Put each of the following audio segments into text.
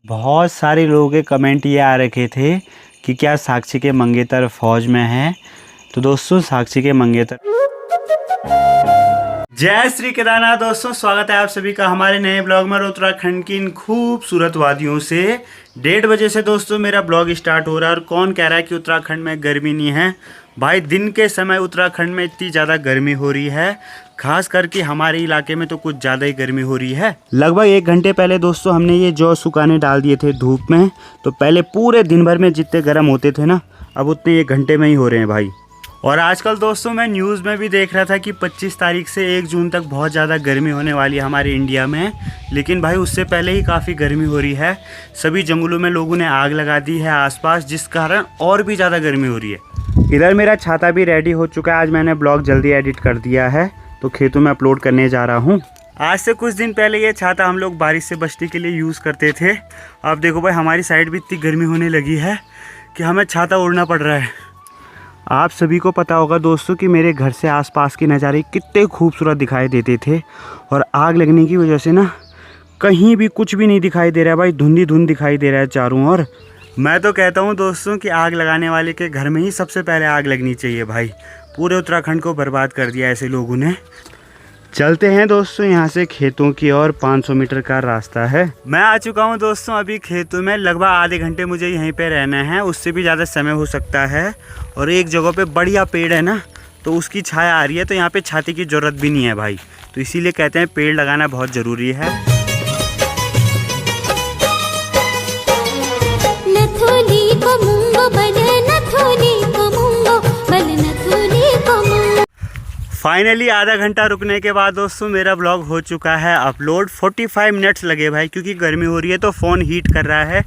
बहुत सारे लोगों के कमेंट ये आ रखे थे कि क्या साक्षी के मंगेतर फौज में है। तो दोस्तों साक्षी के मंगेतर जय श्री केदारनाथ। दोस्तों स्वागत है आप सभी का हमारे नए ब्लॉग में। उत्तराखंड की इन खूबसूरत वादियों से 1:30 बजे से दोस्तों मेरा ब्लॉग स्टार्ट हो रहा है। और कौन कह रहा है कि उत्तराखंड में गर्मी नहीं है? भाई दिन के समय उत्तराखंड में इतनी ज़्यादा गर्मी हो रही है, खास करके हमारे इलाके में तो कुछ ज़्यादा ही गर्मी हो रही है। लगभग 1 घंटे पहले दोस्तों हमने ये जौ सुखाने डाल दिए थे धूप में। तो पहले पूरे दिन भर में जितने गर्म होते थे ना, अब उतने 1 घंटे में ही हो रहे हैं भाई। और आजकल दोस्तों मैं न्यूज़ में भी देख रहा था कि 25 तारीख से 1 जून तक बहुत ज़्यादा गर्मी होने वाली है हमारे इंडिया में। लेकिन भाई उससे पहले ही काफ़ी गर्मी हो रही है। सभी जंगलों में लोगों ने आग लगा दी है आसपास, जिस कारण और भी ज़्यादा गर्मी हो रही है। इधर मेरा छाता भी रेडी हो चुका है। आज मैंने ब्लॉग जल्दी एडिट कर दिया है तो खेतों में अपलोड करने जा रहा हूँ। आज से कुछ दिन पहले ये छाता हम लोग बारिश से बचने के लिए यूज़ करते थे। अब देखो भाई हमारी साइड भी इतनी गर्मी होने लगी है कि हमें छाता ओढ़ना पड़ रहा है। आप सभी को पता होगा दोस्तों कि मेरे घर से आसपास के नज़ारे कितने खूबसूरत दिखाई देते थे, और आग लगने की वजह से ना कहीं भी कुछ भी नहीं दिखाई दे रहा है भाई। धुंध ही धुंध दिखाई दे रहा है चारों ओर। मैं तो कहता हूँ दोस्तों कि आग लगाने वाले के घर में ही सबसे पहले आग लगनी चाहिए भाई। पूरे उत्तराखंड को बर्बाद कर दिया ऐसे लोगों ने। चलते हैं दोस्तों यहाँ से खेतों की ओर। 500 मीटर का रास्ता है। मैं आ चुका हूँ दोस्तों अभी खेतों में। लगभग आधे घंटे मुझे यहीं पे रहना है, उससे भी ज़्यादा समय हो सकता है। और एक जगह पे बढ़िया पेड़ है ना, तो उसकी छाया आ रही है, तो यहाँ पे छाती की ज़रूरत भी नहीं है भाई। तो इसीलिए कहते हैं पेड़ लगाना बहुत ज़रूरी है। फाइनली आधा घंटा रुकने के बाद दोस्तों मेरा ब्लॉग हो चुका है अपलोड। 45 मिनट्स लगे भाई, क्योंकि गर्मी हो रही है तो फ़ोन हीट कर रहा है,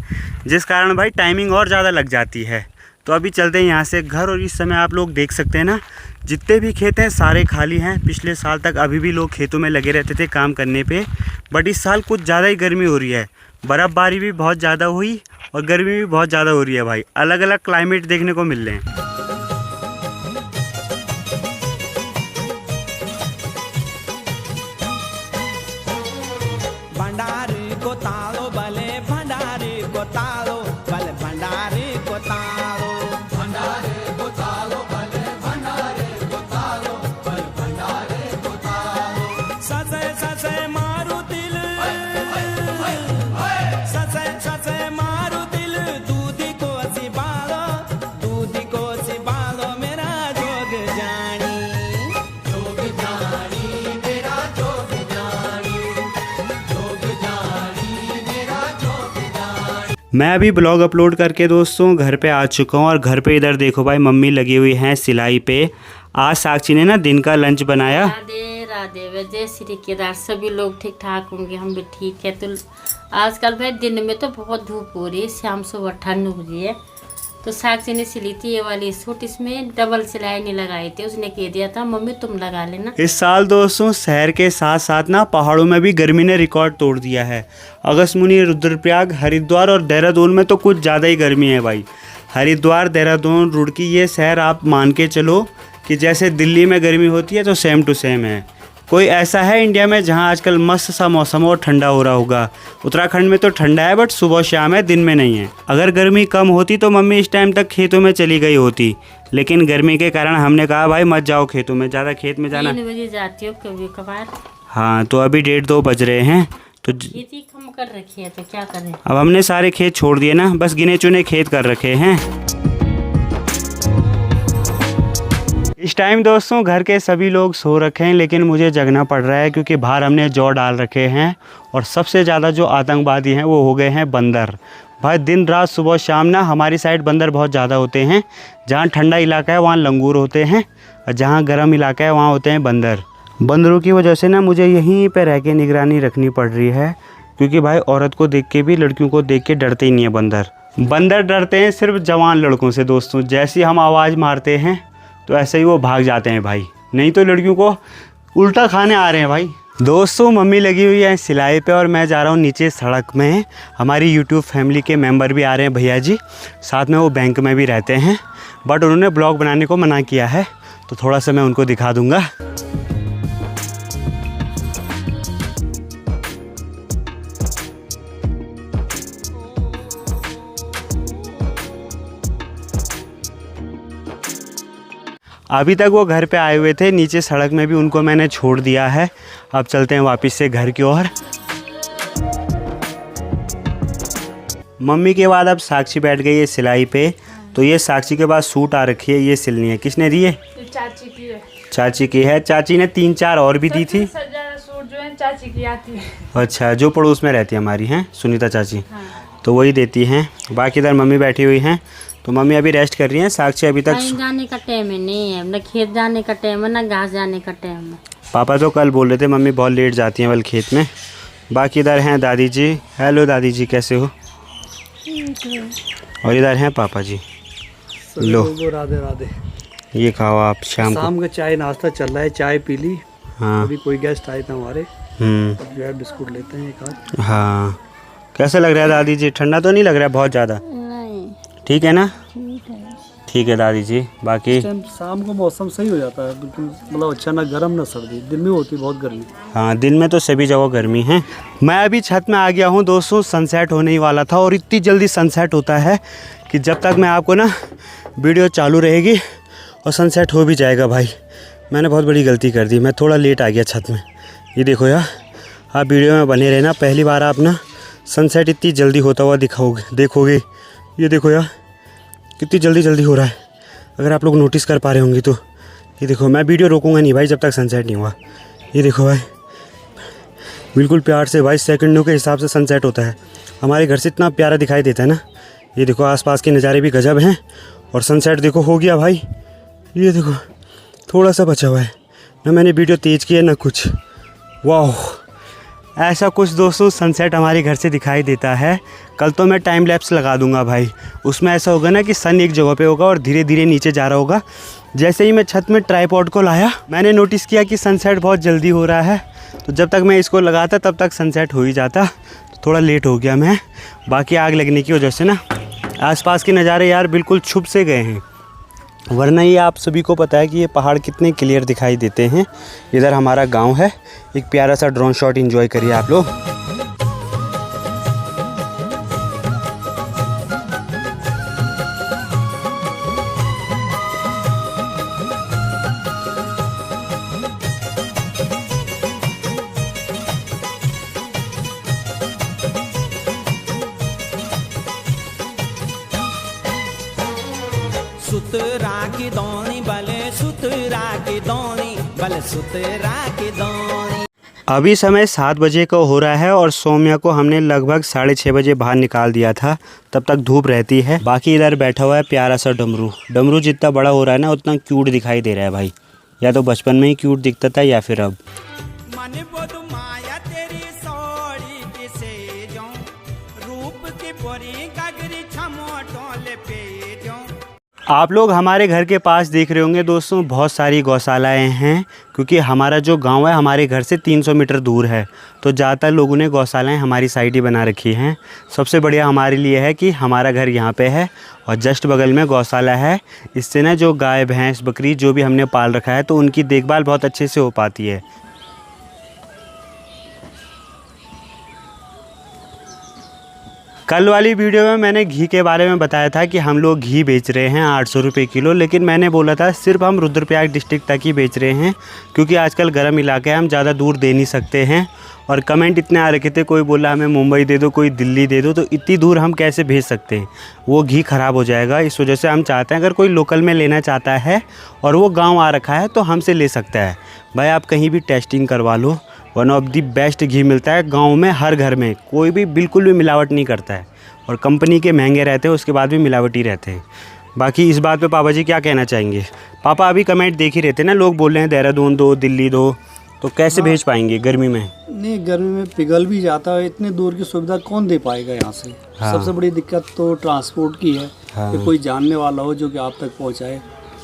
जिस कारण भाई टाइमिंग और ज़्यादा लग जाती है। तो अभी चलते हैं यहाँ से घर। और इस समय आप लोग देख सकते हैं ना, जितने भी खेत हैं सारे खाली हैं। पिछले साल तक अभी भी लोग खेतों में लगे रहते थे काम करने पे, बट इस साल कुछ ज़्यादा ही गर्मी हो रही है। बर्फ़बारी भी बहुत ज़्यादा हुई और गर्मी भी बहुत ज़्यादा हो रही है भाई। अलग अलग क्लाइमेट देखने को मिल रहे हैं। भंडारी को तालो भले, भंडारी को तालो भले, भंडारी को तालो, भंडारी को तालो भले, भंडारी को तालो भले, भंडारी को तालो। ससे ससे मारू दिल, ससे ससे मारू दिल, दूधी को सिबालो, दूधी को सिबालो मेरा जोग जानी, जोग जानी मेरा जोग जानी। मैं अभी ब्लॉग अपलोड करके दोस्तों घर पे आ चुका हूँ। और घर पे इधर देखो भाई मम्मी लगी हुई हैं सिलाई पे। आज साक्षी ने ना दिन का लंच बनाया। राधे राधे, जय श्री केदार। सभी लोग ठीक ठाक होंगे, हम भी ठीक है। तो आजकल भाई दिन में तो बहुत धूप हो रही है, शाम सुबह ठंड हो रही है। तो साक्षी ने सिली थी ये वाली सूट, इसमें डबल सिलाई नहीं लगाई थी। उसने कह दिया था मम्मी तुम लगा लेना। इस साल दोस्तों शहर के साथ साथ ना पहाड़ों में भी गर्मी ने रिकॉर्ड तोड़ दिया है। अगस्त्यमुनि, रुद्रप्रयाग, हरिद्वार और देहरादून में तो कुछ ज़्यादा ही गर्मी है भाई। हरिद्वार, देहरादून, रुड़की, ये शहर आप मान के चलो कि जैसे दिल्ली में गर्मी होती है तो सेम टू सेम है। कोई ऐसा है इंडिया में जहाँ आजकल मस्त सा मौसम और ठंडा हो रहा होगा? उत्तराखंड में तो ठंडा है, बट सुबह शाम है, दिन में नहीं है। अगर गर्मी कम होती तो मम्मी इस टाइम तक खेतों में चली गई होती, लेकिन गर्मी के कारण हमने कहा भाई मत जाओ खेतों में, ज़्यादा खेत में जाना। 3 बजे जाती हो कभी कभार। हाँ तो अभी 1:30-2 बज रहे हैं। तो खेती कम कर रखी है तो क्या करें। अब हमने सारे खेत छोड़ दिए ना, बस गिने चुने खेत कर रखे हैं। इस टाइम दोस्तों घर के सभी लोग सो रखे हैं, लेकिन मुझे जगना पड़ रहा है क्योंकि बाहर हमने जौ डाल रखे हैं। और सबसे ज़्यादा जो आतंकवादी हैं वो हो गए हैं बंदर। भाई दिन रात सुबह शाम ना हमारी साइड बंदर बहुत ज़्यादा होते हैं। जहाँ ठंडा इलाका है वहाँ लंगूर होते हैं, और जहाँ गर्म इलाका है वहाँ होते हैं बंदर। बंदरों की वजह से ना मुझे यहीं पर रह के निगरानी रखनी पड़ रही है, क्योंकि भाई औरत को देख के भी लड़कियों को देख के डरते ही नहीं है बंदर। बंदर डरते हैं सिर्फ जवान लड़कों से दोस्तों। जैसे हम आवाज़ मारते हैं तो ऐसे ही वो भाग जाते हैं भाई, नहीं तो लड़कियों को उल्टा खाने आ रहे हैं भाई। दोस्तों मम्मी लगी हुई है सिलाई पे और मैं जा रहा हूँ नीचे सड़क में। हमारी यूट्यूब फैमिली के मेंबर भी आ रहे हैं भैया जी, साथ में वो बैंक में भी रहते हैं, बट उन्होंने ब्लॉग बनाने को मना किया है, तो थोड़ा सा मैं उनको दिखा दूँगा। अभी तक वो घर पे आए हुए थे, नीचे सड़क में भी उनको मैंने छोड़ दिया है। अब चलते हैं वापस से घर की ओर। मम्मी के बाद अब साक्षी बैठ गई है सिलाई पे। तो ये साक्षी के पास सूट आ रखी है, ये सिलनी है। किसने दी है? चाची की है। चाची की है। चाची ने 3-4 और भी दी थी। सजा सूट जो है चाची की आती है। अच्छा, जो पड़ोस में रहती है हमारी हैं, सुनीता चाची, हाँ। तो वही देती हैं। बाकी इधर मम्मी बैठी हुई हैं, तो मम्मी अभी रेस्ट कर रही हैं। साक्षी अभी तक कहीं जाने का टाइम नहीं है, न खेत जाने का टाइम है, न घास जाने का टाइम है। पापा तो कल बोल रहे थे मम्मी बहुत लेट जाती हैं बल खेत में। बाकी इधर हैं दादी जी। हेलो दादी जी, कैसे हो? और इधर हैं पापा जी। लो राधे राधे। ये खाओ आप शाम को। शाम का चाय नाश्ता चल रहा है, चाय पी ली। हाँ। अभी कोई गेस्ट आए थे हमारे, अब जो है बिस्कुट लेते हैं एक आध। हाँ, कैसा लग रहा है दादी जी? ठंडा तो नहीं लग रहा है बहुत ज़्यादा? नहीं, ठीक है ना? ठीक है। ठीक है दादी जी। बाकी इस टाइम शाम को मौसम सही हो जाता है, बिल्कुल मतलब अच्छा, ना गर्म ना सर्दी। दिन में होती है बहुत गर्मी। हाँ, दिन में तो सभी जगह गर्मी है। मैं अभी छत में आ गया हूँ दोस्तों। सनसेट होने ही वाला था और इतनी जल्दी सनसेट होता है कि जब तक मैं आपको ना वीडियो चालू रहेगी और सनसेट हो भी जाएगा। भाई मैंने बहुत बड़ी गलती कर दी, मैं थोड़ा लेट आ गया छत में। ये देखो यार, आप वीडियो में बने रहना। पहली बार आप ना सनसेट इतनी जल्दी होता हुआ देखोगे। ये देखो यार, कितनी जल्दी हो रहा है। अगर आप लोग नोटिस कर पा रहे होंगे तो ये देखो, मैं वीडियो रोकूंगा नहीं भाई जब तक सनसेट नहीं हुआ। ये देखो भाई, बिल्कुल प्यार से भाई सेकंडों के हिसाब से सनसेट होता है। हमारे घर से इतना प्यारा दिखाई देता है ना। ये देखो आसपास के नज़ारे भी गजब हैं और सनसेट देखो हो गया भाई। ये देखो थोड़ा सा बचा हुआ है ना, मैंने वीडियो तेज़ की है ना कुछ। वाह, ऐसा कुछ दोस्तों सनसेट हमारे घर से दिखाई देता है। कल तो मैं टाइम लैप्स लगा दूंगा भाई। उसमें ऐसा होगा ना कि सन एक जगह पे होगा और धीरे धीरे नीचे जा रहा होगा। जैसे ही मैं छत में ट्राइपॉड को लाया, मैंने नोटिस किया कि सनसेट बहुत जल्दी हो रहा है। तो जब तक मैं इसको लगाता तब तक सनसेट हो ही जाता। तो थोड़ा लेट हो गया मैं। बाकी आग लगने की वजह से ना आसपास के नज़ारे यार बिल्कुल छुप से गए हैं, वरना ये आप सभी को पता है कि ये पहाड़ कितने क्लियर दिखाई देते हैं। इधर हमारा गांव है। एक प्यारा सा ड्रोन शॉट एंजॉय करिए आप लोग। सुतरा की दौनी भले सुतरा की दौनी भले सुतरा की दौनी। अभी समय 7 बजे का हो रहा है और सौम्या को हमने लगभग 6:30 बजे बाहर निकाल दिया था। तब तक धूप रहती है। बाकी इधर बैठा हुआ है प्यारा सा डमरू। डमरू जितना बड़ा हो रहा है ना उतना क्यूट दिखाई दे रहा है भाई। या तो बचपन में ही क्यूट दिखता था या फिर अब। मन बुध माया तेरी सोड़ी किसे जाऊं, रूप की पोरी गगरी छमो टोले पे जाऊं। आप लोग हमारे घर के पास देख रहे होंगे दोस्तों, बहुत सारी गौशालाएं हैं। क्योंकि हमारा जो गांव है हमारे घर से 300 मीटर दूर है, तो ज़्यादातर लोगों ने गौशालाएं हमारी साइड ही बना रखी हैं। सबसे बढ़िया हमारे लिए है कि हमारा घर यहाँ पे है और जस्ट बगल में गौशाला है। इससे ना जो गाय भैंस बकरी जो भी हमने पाल रखा है तो उनकी देखभाल बहुत अच्छे से हो पाती है। कल वाली वीडियो में मैंने घी के बारे में बताया था कि हम लोग घी बेच रहे हैं 800 रुपये किलो, लेकिन मैंने बोला था सिर्फ हम रुद्रप्रयाग डिस्ट्रिक्ट तक ही बेच रहे हैं क्योंकि आजकल गर्म इलाका है, हम ज़्यादा दूर दे नहीं सकते हैं। और कमेंट इतने आ रखे थे, कोई बोला हमें मुंबई दे दो, कोई दिल्ली दे दो, तो इतनी दूर हम कैसे भेज सकते हैं, वो घी ख़राब हो जाएगा। इस वजह से हम चाहते हैं अगर कोई लोकल में लेना चाहता है और वो गाँव आ रखा है तो हमसे ले सकता है। भाई आप कहीं भी टेस्टिंग करवा लो, वन ऑफ दी बेस्ट घी मिलता है गाँव में। हर घर में कोई भी बिल्कुल भी मिलावट नहीं करता है और कंपनी के महंगे रहते हैं, उसके बाद भी मिलावटी रहते हैं। बाकी इस बात पे पापा जी क्या कहना चाहेंगे? पापा अभी कमेंट देख ही रहते हैं ना, लोग बोल रहे हैं देहरादून दो, दिल्ली दो, तो कैसे भेज पाएंगे गर्मी में? नहीं, गर्मी में पिघल भी जाता है। इतने दूर की सुविधा कौन दे पाएगा यहाँ से? हाँ। सबसे बड़ी दिक्कत तो ट्रांसपोर्ट की है। हाँ। कि कोई जानने वाला हो जो कि आप तक पहुँचाए।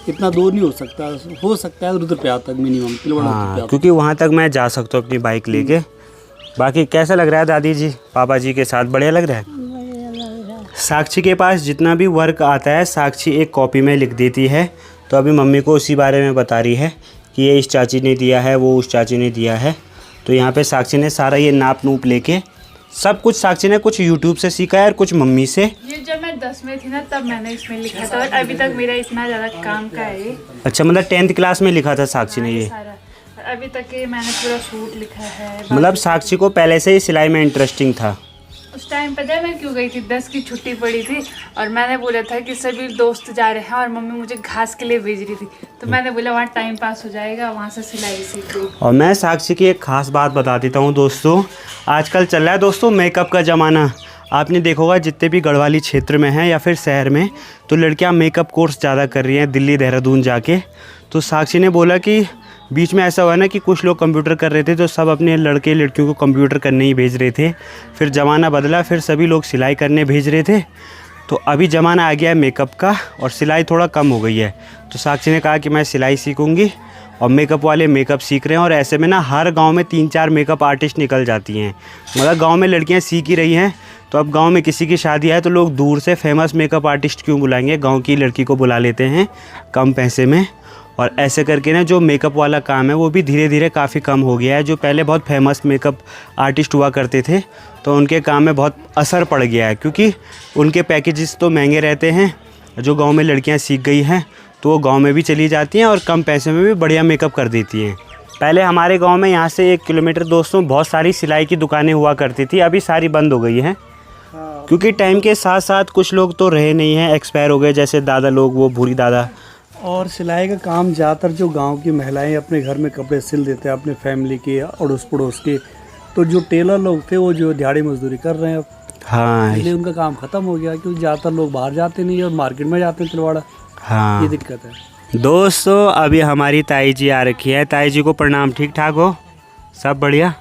इतना दूर नहीं हो सकता है रुद्रप्रयाग तक मिनिमम किलोमीटर। हाँ, क्योंकि वहाँ तक मैं जा सकता हूँ अपनी बाइक लेके। बाकी कैसा लग रहा है दादी जी पापा जी के साथ? बढ़िया लग रहा है। साक्षी के पास जितना भी वर्क आता है साक्षी एक कॉपी में लिख देती है। तो अभी मम्मी को उसी बारे में बता रही है कि ये इस चाची ने दिया है, वो उस चाची ने दिया है। तो यहाँ पे साक्षी ने सारा ये नाप नूप लेके सब कुछ साक्षी ने कुछ यूट्यूब से सीखा है और कुछ मम्मी से। ये जब मैं 10 में थी ना तब मैंने इसमें लिखा था और अभी तक मेरा इतना ज़्यादा काम का है ये अच्छा, मतलब 10th क्लास में लिखा था साक्षी ने ये? सारा। और अभी तक ये मैंने पूरा सूट लिखा है। मतलब साक्षी को पहले से ही सिलाई में इंटरेस्टिंग था? उस टाइम पता है मैं क्यों गई थी? 10 की छुट्टी पड़ी थी और मैंने बोला था कि सभी दोस्त जा रहे हैं और मम्मी मुझे घास के लिए भेज रही थी, तो मैंने बोला वहाँ टाइम पास हो जाएगा, वहाँ से सिलाई सीख लूँ। और मैं साक्षी की एक ख़ास बात बता देता हूँ दोस्तों, आजकल चल रहा है दोस्तों मेकअप का ज़माना। आपने देखा होगा जितने भी गढ़वाली क्षेत्र में हैं या फिर शहर में, तो लड़कियाँ मेकअप कोर्स ज़्यादा कर रही हैं दिल्ली देहरादून जाके। तो साक्षी ने बोला कि बीच में ऐसा हुआ ना कि कुछ लोग कंप्यूटर कर रहे थे तो सब अपने लड़के लड़कियों को कंप्यूटर करने ही भेज रहे थे, फिर ज़माना बदला, फिर सभी लोग सिलाई करने भेज रहे थे। तो अभी ज़माना आ गया है मेकअप का और सिलाई थोड़ा कम हो गई है। तो साक्षी ने कहा कि मैं सिलाई सीखूंगी और मेकअप वाले मेकअप सीख रहे हैं। और ऐसे में ना हर गांव में 3-4 मेकअप आर्टिस्ट निकल जाती हैं, मतलब गांव में लड़कियां सीख ही रही हैं। तो अब गांव में किसी की शादी है तो लोग दूर से फेमस मेकअप आर्टिस्ट क्यों बुलाएंगे, गांव की लड़की को बुला लेते हैं कम पैसे में। और ऐसे करके ना जो मेकअप वाला काम है वो भी धीरे धीरे काफ़ी कम हो गया है। जो पहले बहुत फेमस मेकअप आर्टिस्ट हुआ करते थे तो उनके काम में बहुत असर पड़ गया है, क्योंकि उनके पैकेजेस तो महंगे रहते हैं। जो गांव में लड़कियां सीख गई हैं तो वो गांव में भी चली जाती हैं और कम पैसे में भी बढ़िया मेकअप कर देती हैं। पहले हमारे गांव में यहाँ से 1 किलोमीटर दोस्तों बहुत सारी सिलाई की दुकानें हुआ करती थी, अभी सारी बंद हो गई हैं क्योंकि टाइम के साथ साथ कुछ लोग तो रहे नहीं हैं, एक्सपायर हो गए, जैसे दादा लोग, वो भूरी दादा। और सिलाई का काम ज़्यादातर जो गांव की महिलाएं अपने घर में कपड़े सिल देते हैं अपने फैमिली के अड़ोस पड़ोस के, तो जो टेलर लोग थे वो जो दिहाड़ी मजदूरी कर रहे हैं अब। हाँ, इसलिए उनका काम ख़त्म हो गया क्योंकि ज़्यादातर लोग बाहर जाते नहीं और मार्केट में जाते हैं तिलवाड़ा। हाँ ये दिक्कत है दोस्तों। अभी हमारी ताई जी आ रखी है, ताई जी को प्रणाम। ठीक ठाक हो? सब बढ़िया?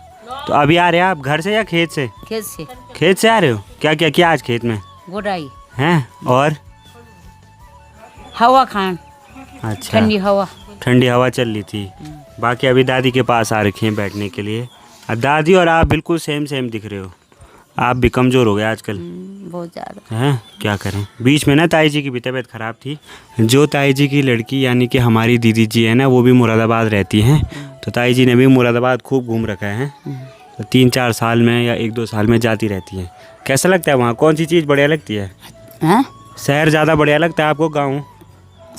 तो अभी आ रहे हैं आप घर से या खेत से? खेत से। खेत से आ रहे हो? क्या क्या किया आज खेत में? गुड़ाई हैं? और हवा खान, अच्छा, ठंडी हवा चल रही थी। बाकी अभी दादी के पास आ रखी हैं बैठने के लिए। अब दादी और आप बिल्कुल सेम दिख रहे हो। आप भी कमज़ोर हो गए आजकल बहुत ज़्यादा। हैं? क्या करें, बीच में ना ताई जी की भी तबीयत ख़राब थी। जो ताई जी की लड़की यानी कि हमारी दीदी जी है ना, वो भी मुरादाबाद रहती हैं। तो ताई जी ने भी मुरादाबाद खूब घूम रखा है, तो 3-4 साल में या 1-2 साल में जाती रहती हैं। कैसा लगता है वहाँ? कौन सी चीज़ बढ़िया लगती है? शहर ज़्यादा बढ़िया लगता है आपको, गाँव?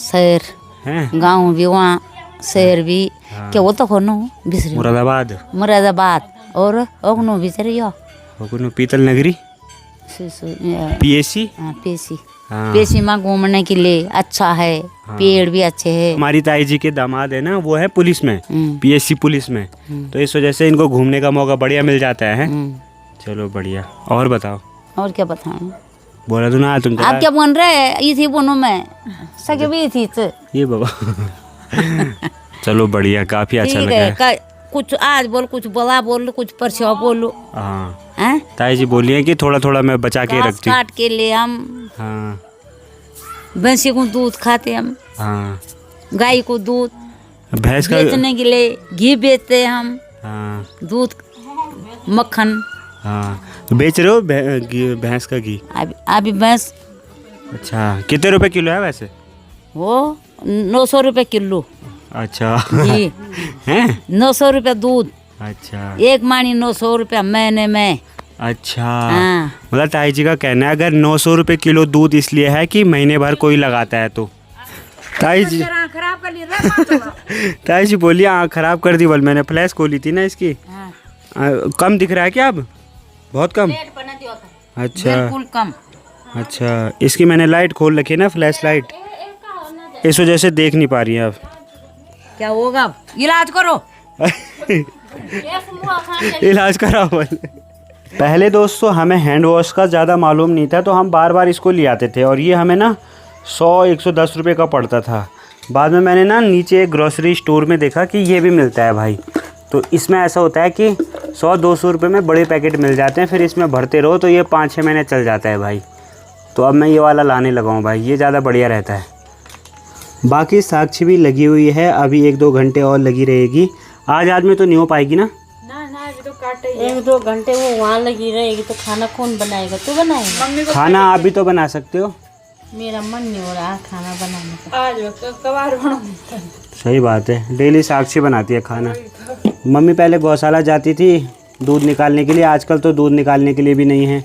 शहर हैं? गाँव भी वहाँ, शहर भी। क्या वो तो खोनो मुरादाबाद और ओगनो भी चलिए पीतल नगरी, PSC। पेशी में घूमने के लिए अच्छा है, पेड़ भी अच्छे हैं। हमारी ताई जी के दामाद है ना, वो है पुलिस में, PSC पुलिस में, तो इस वजह से इनको घूमने का मौका बढ़िया मिल जाता है। चलो बढ़िया। और बताओ? और क्या बताऊं? बोला तो ना तुम। आप क्या बन रहे? इसी बोनो में सके भी थी ये बाबा चलो बढ़िया, काफी अच्छा लगा। कुछ आज बोल, कुछ बोला बोल, कुछ परछा बोलो। हाँ, ताई जी बोलिए कि थोड़ा थोड़ा मैं बचा के रखती हूँ। काट के ले हम। हाँ, भैंसी को दूध खाते हम। हाँ, गाय को दूध, भैंस का बेचने के लिए घी बेचते हम। हाँ, दूध, मक्खन। हाँ, बेच रहे हो भैंस का घी? अभी भैंस। अच्छा, कितने रुपए किलो है वैसे? वो 900 रुपये किलो। अच्छा घी हैं? 900 रुपये दूध। अच्छा, एक मानी 900 रुपया महीने में। अच्छा, हाँ। मतलब ताई जी का कहना है अगर 900 रुपये किलो दूध इसलिए है कि महीने भर कोई लगाता है तो। ताई जी ताई जी बोलिए आँख खराब कर दी। बोल, मैंने फ्लैश खोली थी ना इसकी। कम दिख रहा है क्या अब? बहुत कम? अच्छा, बिल्कुल कम। अच्छा, इसकी मैंने लाइट खोल रखी है ना, फ्लैश लाइट, इस वजह से देख नहीं पा रही है अब। क्या होगा? इलाज करो। इलाज कराओ। पहले दोस्तों हमें हैंड वॉश का ज़्यादा मालूम नहीं था, तो हम बार बार इसको ले आते थे और ये हमें ना 100-110 रुपये का पड़ता था। बाद में मैंने ना नीचे ग्रोसरी स्टोर में देखा कि ये भी मिलता है भाई। तो इसमें ऐसा होता है कि 100-200 रुपये में बड़े पैकेट मिल जाते हैं, फिर इसमें भरते रहो तो ये 5-6 महीने चल जाता है भाई। तो अब मैं ये वाला लाने लगा हूँ भाई, ये ज़्यादा बढ़िया रहता है। बाकी साक्षी भी लगी हुई है, अभी 1-2 घंटे और लगी रहेगी। आज में तो नहीं हो पाएगी ना? ना अभी तो काटे 1-2 घंटे वो वहाँ लगी रहेगी तो खाना कौन बनाएगा? तू बनाएगा? मम्मी को खाना आप भी तो बना सकते हो। मेरा मन नहीं हो रहा खाना बनाने का। आज कबार बना। सही बात है, डेली साक्षी बनाती है खाना। मम्मी पहले गौशाला जाती थी दूध निकालने के लिए, आजकल तो दूध निकालने के लिए भी नहीं है।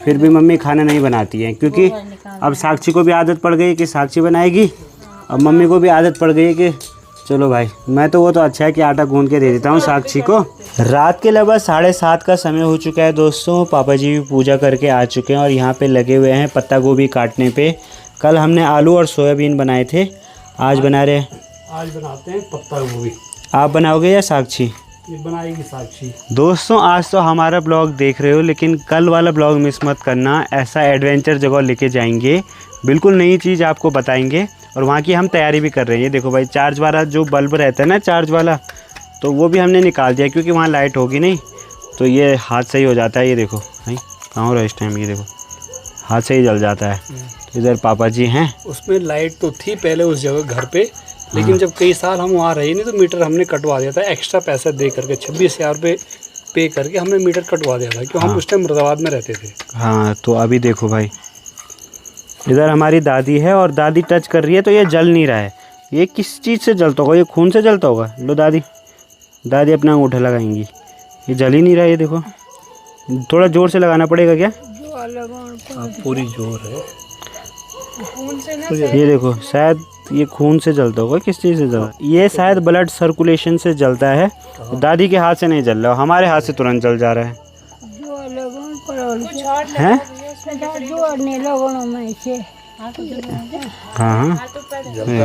फिर भी मम्मी खाना नहीं बनाती है, क्योंकि अब साक्षी को भी आदत पड़ गई कि साक्षी बनाएगी, अब मम्मी को भी आदत पड़ गई कि चलो भाई, मैं तो वो तो अच्छा है कि आटा गूंद के दे देता हूँ साक्षी को। रात के लगभग 7:30 का समय हो चुका है दोस्तों। पापा जी भी पूजा करके आ चुके हैं और यहाँ पे लगे हुए हैं पत्ता गोभी काटने पे। कल हमने आलू और सोयाबीन बनाए थे, आज बना रहे हैं, आज बनाते हैं पत्ता गोभी। आप बनाओगे या साक्षी? ये बनाएगी साक्षी। दोस्तों आज तो हमारा ब्लॉग देख रहे हो, लेकिन कल वाला ब्लॉग मिस मत करना। ऐसा एडवेंचर जगह लेके जाएंगे, बिल्कुल नई चीज़ आपको बताएंगे और वहाँ की हम तैयारी भी कर रहे हैं। ये देखो भाई, चार्ज वाला जो बल्ब रहता है ना, चार्ज वाला, तो वो भी हमने निकाल दिया क्योंकि वहाँ लाइट होगी नहीं, तो ये हाथ से ही हो जाता है। ये देखो भाई कहाँ हो रहा है इस टाइम, ये देखो हाथ से ही जल जाता है। तो इधर पापा जी हैं। उसमें लाइट तो थी पहले उस जगह घर पे, लेकिन जब कई साल हम वहाँ रहे नहीं तो मीटर हमने कटवा दिया था एक्स्ट्रा पैसा दे करके। 26,000 रुपये पे करके हमने मीटर कटवा दिया था, क्योंकि हम उस टाइम मुरादाबाद में रहते थे। हाँ तो अभी देखो भाई, इधर हमारी दादी है और दादी टच कर रही है तो ये जल नहीं रहा है। ये किस चीज़ से जलता होगा? ये खून से जलता होगा। लो दादी, दादी अपना अंगूठा लगाएंगी, ये जल ही नहीं रहा है। ये देखो, थोड़ा ज़ोर से लगाना पड़ेगा क्या? पूरी जोर है। ये देखो, शायद ये खून से जलता होगा। किस चीज़ से जलता? ये शायद ब्लड सर्कुलेशन से जलता है। दादी के हाथ से नहीं जल रहा, हमारे हाथ से तुरंत जल जा रहा है। हैं? हाँ हाँ,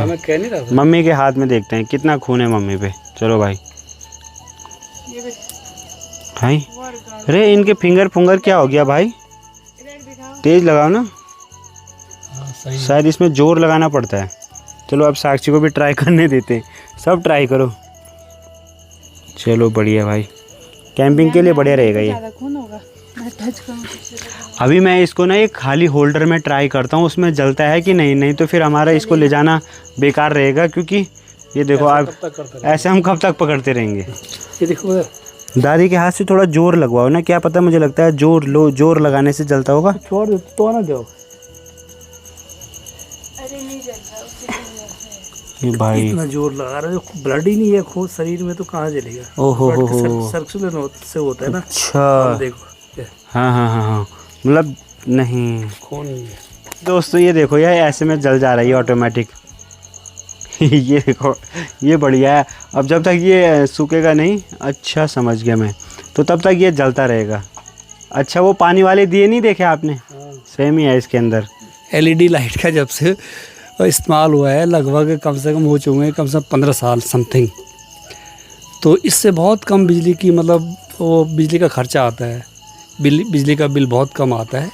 मैं कह नहीं रहा था। मम्मी के हाथ में देखते हैं कितना खून है मम्मी पे। चलो भाई, भाई अरे इनके फिंगर क्या हो गया भाई? तेज लगाओ ना, शायद इसमें जोर लगाना पड़ता है। चलो अब साक्षी को भी ट्राई करने देते हैं, सब ट्राई करो। चलो बढ़िया भाई, कैंपिंग के लिए बढ़िया रहेगा ये। अभी मैं इसको ना एक खाली होल्डर में ट्राई करता हूँ, उसमें जलता है कि नहीं। नहीं तो फिर हमारा इसको ले जाना बेकार रहेगा, क्योंकि ये देखो आप ऐसे हम कब तक पकड़ते रहेंगे। ये देखो, दादी के हाथ से थोड़ा जोर लगवाओ ना, क्या पता, मुझे लगता है जोर लगाने से जलता होगा। छोड़ दो तो ना दो। ये भाई इतना जोर लगा रहा है, ब्लड ही नहीं है खून शरीर में तो कहाँ जलेगा? ओहो सर्कुलेशन से होता है ना। अच्छा, देखो, हाँ हाँ हाँ हाँ, मतलब नहीं खून नहीं है। दोस्तों ये देखो यार, ऐसे में जल जा रहा है ऑटोमेटिक। ये देखो, ये बढ़िया है। अब जब तक ये सूखेगा नहीं, अच्छा समझ गया मैं, तो तब तक ये जलता रहेगा। अच्छा वो पानी वाले दिए नहीं देखे आपने? सेम ही है इसके अंदर। LED लाइट का जब से इस्तेमाल हुआ है, लगभग कम से कम हो चुके हैं कम से कम 15 साल समथिंग। तो इससे बहुत कम बिजली की, मतलब वो बिजली का खर्चा आता है, बिजली का बिल बहुत कम आता है।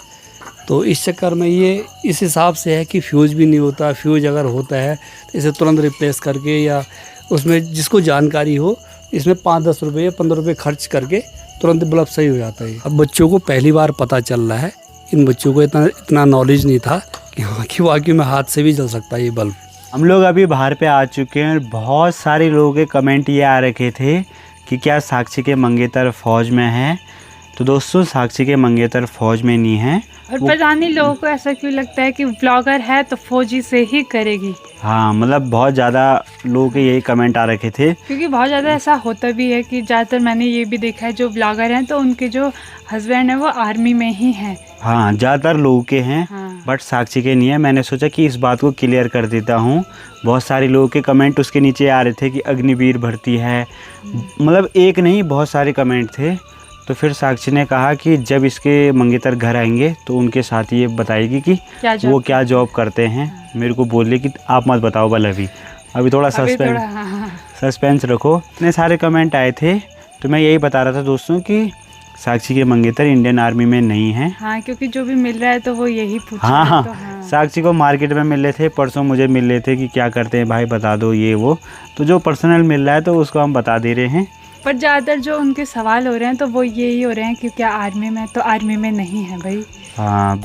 तो इस चक्कर में ये इस हिसाब से है कि फ्यूज़ भी नहीं होता। फ्यूज़ अगर होता है तो इसे तुरंत रिप्लेस करके, या उसमें जिसको जानकारी हो, इसमें 5-10 रुपये या 15 रुपये खर्च करके तुरंत बल्ब सही हो जाता है। अब बच्चों को पहली बार पता चल रहा है, इन बच्चों को इतना नॉलेज नहीं था कि वाकई में हाथ से भी जल सकता है ये बल्ब। हम लोग अभी बाहर पे आ चुके हैं और बहुत सारे लोगों के कमेंट ये आ रखे थे कि क्या साक्षी के मंगेतर फ़ौज में है। तो दोस्तों साक्षी के मंगेतर फ़ौज में नहीं है। और पता नहीं लोगों को ऐसा क्यों लगता है कि ब्लॉगर है तो फौजी से ही करेगी। हाँ मतलब बहुत ज़्यादा लोगों के यही कमेंट आ रखे थे, क्योंकि बहुत ज़्यादा ऐसा होता भी है कि ज़्यादातर मैंने ये भी देखा है, जो ब्लॉगर हैं तो उनके जो हस्बैंड हैं वो आर्मी में ही हैं। हाँ ज़्यादातर लोगों के हैं, हाँ। बट साक्षी के नहीं है। मैंने सोचा कि इस बात को क्लियर कर देता हूँ। बहुत सारे लोगों के कमेंट उसके नीचे आ रहे थे कि अग्निवीर भर्ती है, मतलब एक नहीं बहुत सारे कमेंट थे। तो फिर साक्षी ने कहा कि जब इसके मंगेतर घर आएंगे तो उनके साथ ये बताएगी कि वो क्या जॉब करते हैं। मेरे को बोले कि आप मत बताओ बल, अभी थोड़ा सस्पेंस रखो। इतने सारे कमेंट आए थे तो मैं यही बता रहा था दोस्तों कि साक्षी के मंगेतर इंडियन आर्मी में नहीं है। हाँ, क्योंकि जो भी मिल रहा है तो वो यही पूछ हाँ रहा है। हाँ, तो हाँ। साक्षी को मार्केट में मिल रहे थे, परसों मुझे मिल रहे थे कि क्या करते हैं भाई बता दो ये वो। तो जो पर्सनल मिल रहा है तो उसको हम बता दे रहे हैं। पर ज़्यादातर जो उनके सवाल हो रहे हैं तो वो यही हो रहे हैं कि क्या आर्मी में, तो आर्मी में नहीं है भाई। हाँ